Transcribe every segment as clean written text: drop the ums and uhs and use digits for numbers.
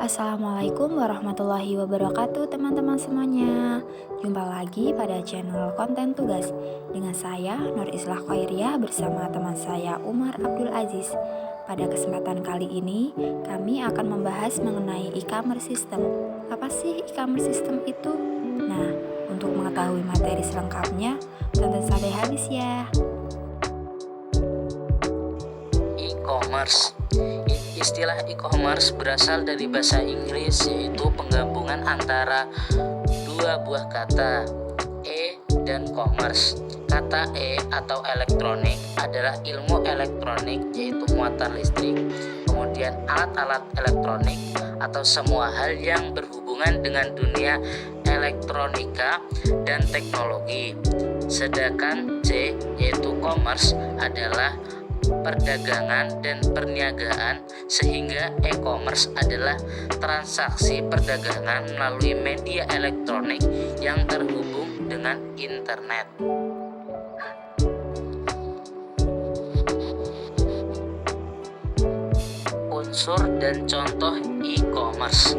Assalamualaikum warahmatullahi wabarakatuh teman-teman semuanya. Jumpa lagi pada channel konten tugas dengan saya Nur Islah Khairiyah bersama teman saya Umar Abdul Aziz. Pada kesempatan kali ini kami akan membahas mengenai e-commerce system. Apa sih e-commerce system itu? Nah, untuk mengetahui materi selengkapnya tonton sampai habis ya. E-commerce. Istilah e-commerce berasal dari bahasa Inggris, yaitu penggabungan antara dua buah kata e dan commerce. Kata e atau elektronik adalah ilmu elektronik, yaitu muatan listrik. Kemudian alat-alat elektronik atau semua hal yang berhubungan dengan dunia elektronika dan teknologi. Sedangkan c yaitu commerce adalah perdagangan dan perniagaan, sehingga e-commerce adalah transaksi perdagangan melalui media elektronik yang terhubung dengan internet. Unsur dan contoh e-commerce.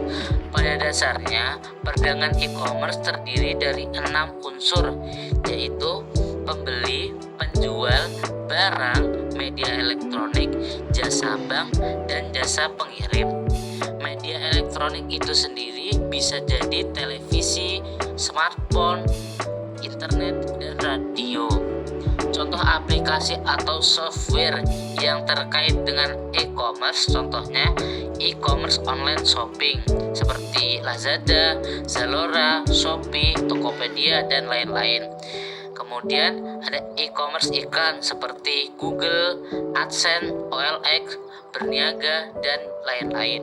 Pada dasarnya, perdagangan e-commerce terdiri dari 6 unsur, yaitu pembeli, penjual, barang, media elektronik, jasa bank, dan jasa pengirim. Media elektronik itu sendiri bisa jadi televisi, smartphone, internet, dan radio. Contoh aplikasi atau software yang terkait dengan e-commerce, contohnya e-commerce online shopping seperti Lazada, Zalora, Shopee, Tokopedia, dan lain-lain. Kemudian ada e-commerce iklan seperti Google, AdSense, OLX, Berniaga, dan lain-lain.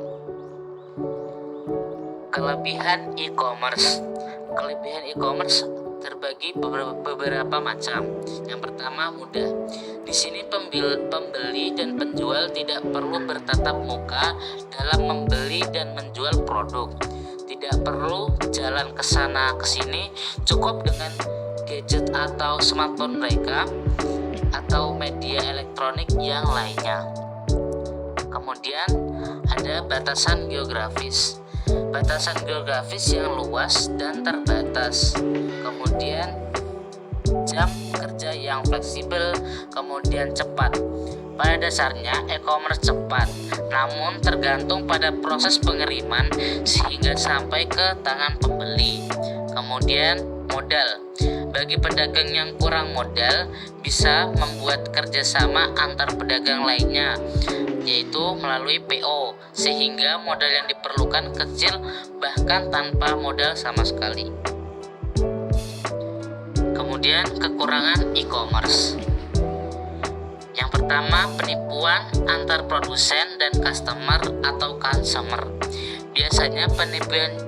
Kelebihan e-commerce. Kelebihan e-commerce terbagi beberapa macam. Yang pertama, mudah. Di sini pembeli dan penjual tidak perlu bertatap muka dalam membeli dan menjual produk. Tidak perlu jalan ke sana ke sini, cukup dengan gadget atau smartphone mereka atau media elektronik yang lainnya. Kemudian ada batasan geografis. Batasan geografis yang luas dan terbatas. Kemudian jam kerja yang fleksibel, kemudian cepat. Pada dasarnya e-commerce cepat, namun tergantung pada proses pengiriman sehingga sampai ke tangan pembeli. Kemudian modal. Bagi pedagang yang kurang modal, bisa membuat kerjasama antar pedagang lainnya, yaitu melalui PO, sehingga modal yang diperlukan kecil bahkan tanpa modal sama sekali. Kemudian kekurangan e-commerce. Yang pertama, penipuan antar produsen dan customer atau consumer. Biasanya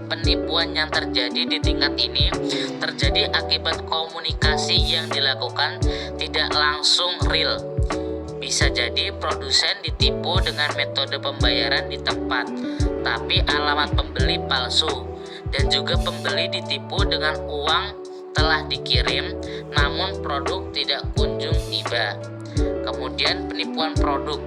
penipuan yang terjadi di tingkat ini terjadi akibat komunikasi yang dilakukan tidak langsung real. Bisa jadi produsen ditipu dengan metode pembayaran di tempat, tapi alamat pembeli palsu, dan juga pembeli ditipu dengan uang telah dikirim, namun produk tidak kunjung tiba. Kemudian penipuan produk.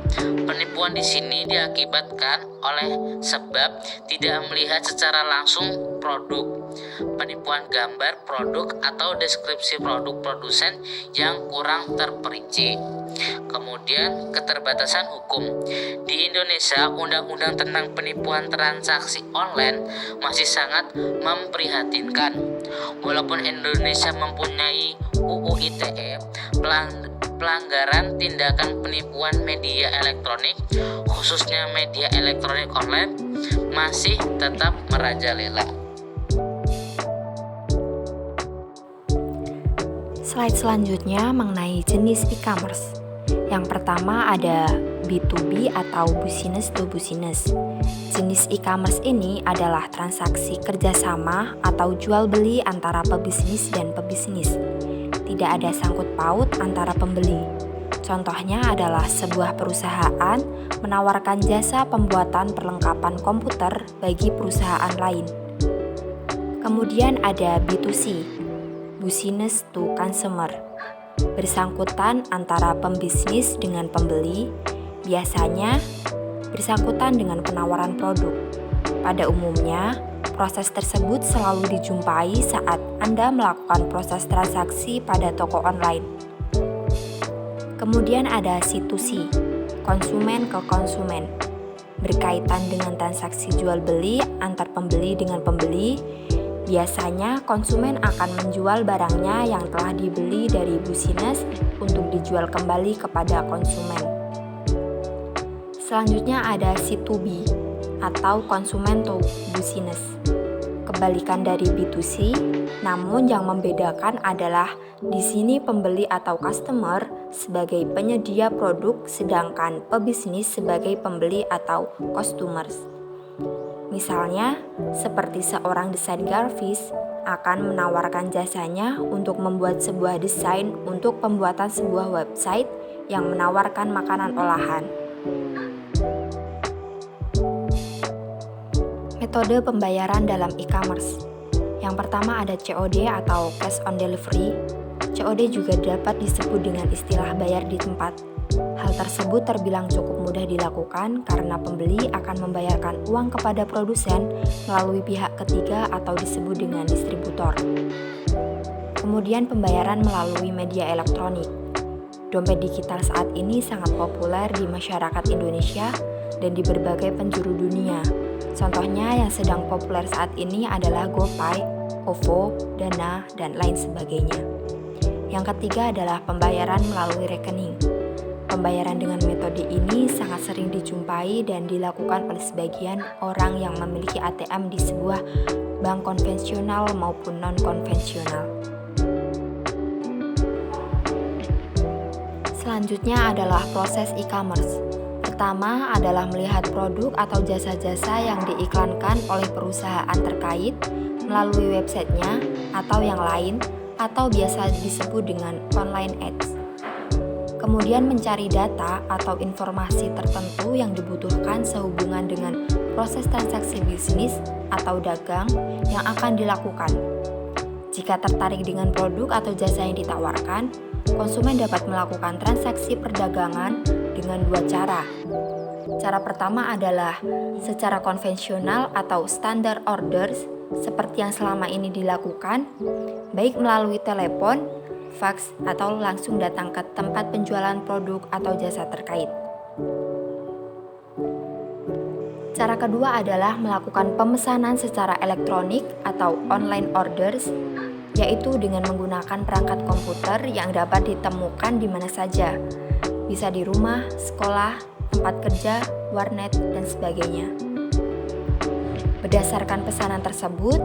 Penipuan di sini diakibatkan oleh sebab tidak melihat secara langsung produk. Penipuan gambar produk atau deskripsi produk produsen yang kurang terperinci. Kemudian keterbatasan hukum. Di Indonesia, undang-undang tentang penipuan transaksi online masih sangat memprihatinkan. Walaupun Indonesia mempunyai UU ITE, pelanggaran tindakan penipuan media elektronik, khususnya media elektronik online, masih tetap merajalela. Slide selanjutnya mengenai jenis e-commerce. Yang pertama ada B2B atau business to business. Jenis e-commerce ini adalah transaksi kerjasama atau jual beli antara pebisnis dan pebisnis. Tidak ada sangkut paut antara pembeli. Contohnya adalah sebuah perusahaan menawarkan jasa pembuatan perlengkapan komputer bagi perusahaan lain. Kemudian ada B2C, business to consumer. Bersangkutan antara pembisnis dengan pembeli, biasanya bersangkutan dengan penawaran produk. Pada umumnya, proses tersebut selalu dijumpai saat Anda melakukan proses transaksi pada toko online. Kemudian ada C2C, konsumen ke konsumen, berkaitan dengan transaksi jual beli antar pembeli dengan pembeli. Biasanya konsumen akan menjual barangnya yang telah dibeli dari busines untuk dijual kembali kepada konsumen. Selanjutnya ada C2B atau konsumen to busines, kebalikan dari B2C, namun yang membedakan adalah di sini pembeli atau customer sebagai penyedia produk, sedangkan pebisnis sebagai pembeli atau customers. Misalnya, seperti seorang desain grafis akan menawarkan jasanya untuk membuat sebuah desain untuk pembuatan sebuah website yang menawarkan makanan olahan. Metode pembayaran dalam e-commerce. Yang pertama ada COD atau cash on delivery. COD juga dapat disebut dengan istilah bayar di tempat. Hal tersebut terbilang cukup mudah dilakukan karena pembeli akan membayarkan uang kepada produsen melalui pihak ketiga atau disebut dengan distributor. Kemudian pembayaran melalui media elektronik. Dompet digital saat ini sangat populer di masyarakat Indonesia dan di berbagai penjuru dunia. Contohnya yang sedang populer saat ini adalah GoPay, OVO, Dana, dan lain sebagainya. Yang ketiga adalah pembayaran melalui rekening. Pembayaran dengan metode ini sangat sering dijumpai dan dilakukan oleh sebagian orang yang memiliki ATM di sebuah bank konvensional maupun non-konvensional. Selanjutnya adalah proses e-commerce. Pertama adalah melihat produk atau jasa-jasa yang diiklankan oleh perusahaan terkait melalui websitenya atau yang lain, atau biasa disebut dengan online ads. Kemudian mencari data atau informasi tertentu yang dibutuhkan sehubungan dengan proses transaksi bisnis atau dagang yang akan dilakukan. Jika tertarik dengan produk atau jasa yang ditawarkan, konsumen dapat melakukan transaksi perdagangan dengan dua cara. Cara pertama adalah secara konvensional atau standard orders seperti yang selama ini dilakukan, baik melalui telepon, fax, atau langsung datang ke tempat penjualan produk atau jasa terkait. Cara kedua adalah melakukan pemesanan secara elektronik atau online orders, yaitu dengan menggunakan perangkat komputer yang dapat ditemukan di mana saja, bisa di rumah, sekolah, tempat kerja, warnet, dan sebagainya. Berdasarkan pesanan tersebut,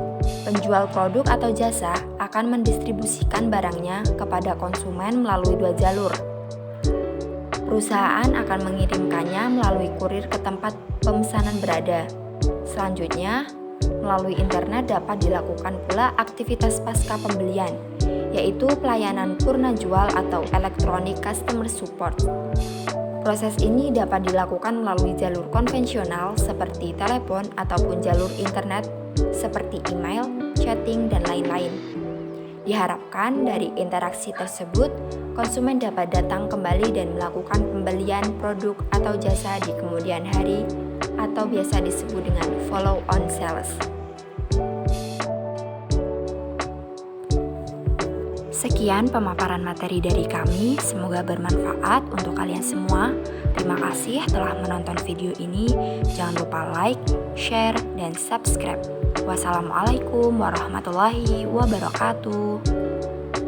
penjual produk atau jasa akan mendistribusikan barangnya kepada konsumen melalui dua jalur. Perusahaan akan mengirimkannya melalui kurir ke tempat pemesanan berada. Selanjutnya, melalui internet dapat dilakukan pula aktivitas pasca pembelian, yaitu pelayanan purna jual atau electronic customer support. Proses ini dapat dilakukan melalui jalur konvensional seperti telepon ataupun jalur internet seperti email, chatting, dan lain-lain. Diharapkan dari interaksi tersebut, konsumen dapat datang kembali dan melakukan pembelian produk atau jasa di kemudian hari atau biasa disebut dengan follow-on sales. Sekian pemaparan materi dari kami, semoga bermanfaat untuk kalian semua. Terima kasih telah menonton video ini. Jangan lupa like, share, dan subscribe. Wassalamualaikum warahmatullahi wabarakatuh.